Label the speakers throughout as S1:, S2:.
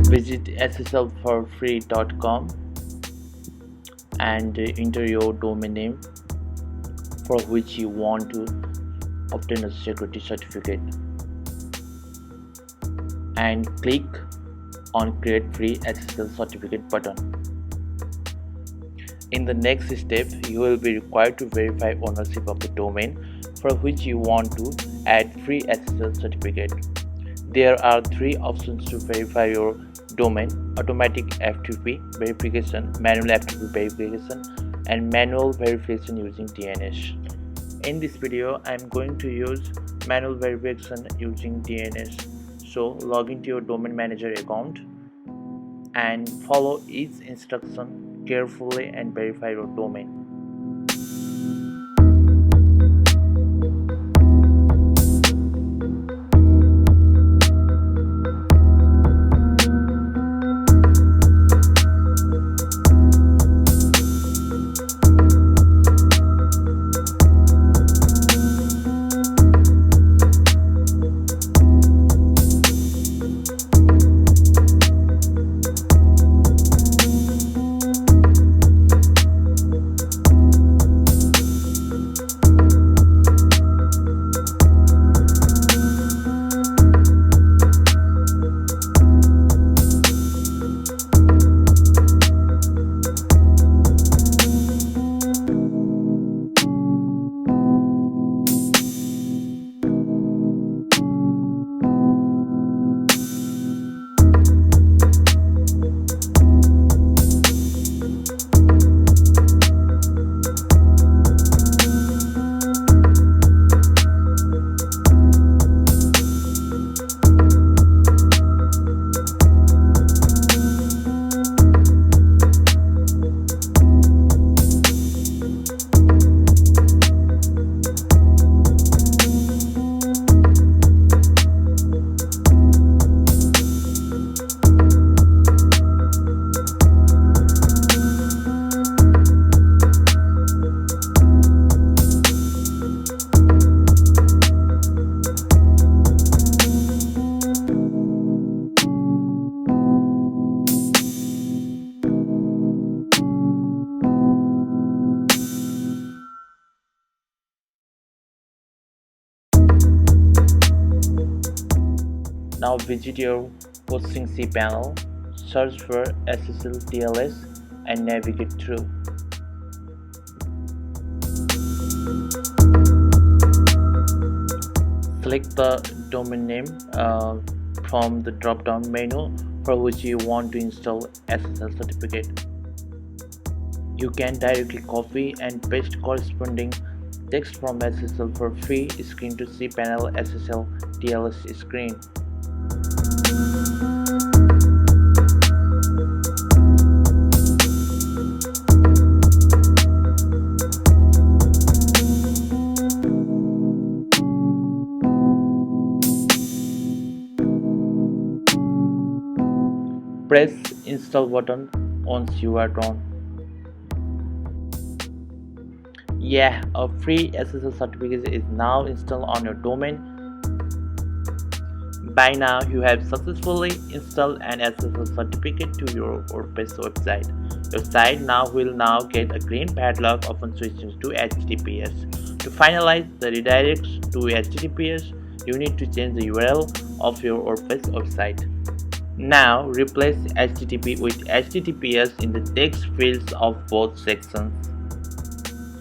S1: Visit sslforfree.com and enter your domain name for which you want to obtain a security certificate, and click on create free SSL certificate button. In the next step, you will be required to verify ownership of the domain for which you want to add free SSL certificate. There are three options to verify your domain: automatic FTP verification, manual FTP verification, and manual verification using DNS. In this video, I am going to use manual verification using DNS. So log into your domain manager account and follow each instruction carefully and verify your domain. Now visit your hosting cPanel, search for SSL TLS and navigate through. Select the domain name from the drop-down menu for which you want to install SSL certificate. You can directly copy and paste corresponding text from SSL for free screen to cPanel SSL TLS screen. Press install button once you are done. Yeah, a free SSL certificate is now installed on your domain. By now, you have successfully installed an SSL certificate to your Wordpress website. Your site will now get a green padlock upon switching to HTTPS. To finalize the redirect to HTTPS, you need to change the URL of your Wordpress website. Now replace HTTP with HTTPS in the text fields of both sections.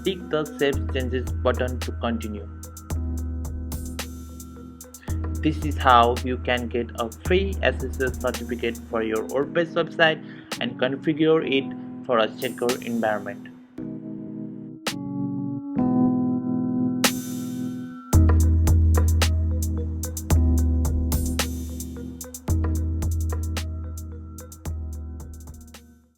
S1: Click the Save Changes button to continue. This is how you can get a free SSL certificate for your Wordpress website and configure it for a secure environment.